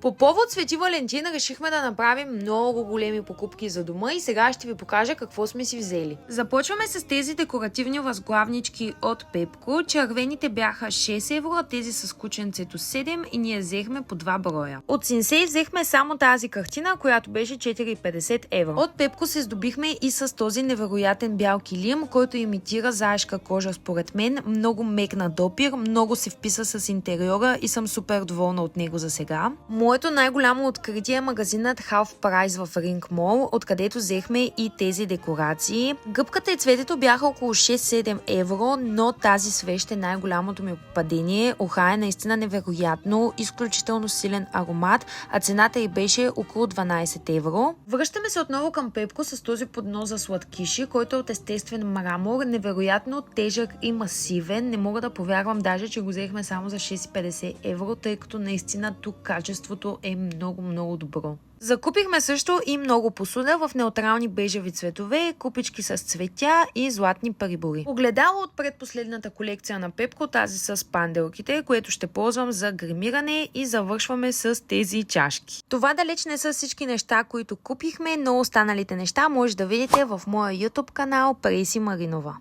По повод Свети Валентин решихме да направим много големи покупки за дома и сега ще ви покажа какво сме си взели. Започваме с тези декоративни възглавнички от Пепко. Червените бяха 6 евро, а тези с кученцето 7 и ние взехме по 2 броя. От Синсей взехме само тази картина, която беше 4,50 евро. От Пепко се здобихме и с този невероятен бял килим, който имитира заешка кожа според мен. Много мек на допир, много се вписа с интериора и съм супер доволна от него за сега. Моето най-голямо откритие е магазинът Half Price в Ring Mall, откъдето взехме и тези декорации. Гъбката и цветето бяха около 6-7 евро, но тази свещ е най-голямото ми попадение. Оха е наистина невероятно, изключително силен аромат, а цената й беше около 12 евро. Връщаме се отново към Пепко с този поднос за сладкиши, който е от естествен мрамор, невероятно тежък и масивен. Не мога да повярвам даже, че го взехме само за 6,50 евро, тъй като наистина тук качеството е много добро. Закупихме също и много посуда в неутрални бежеви цветове, купички с цветя и златни прибори. Огледало от предпоследната колекция на Пепко, тази с панделките, което ще ползвам за гримиране, и завършваме с тези чашки. Това далеч не са всички неща, които купихме, но останалите неща може да видите в моя YouTube канал Преси Маринова.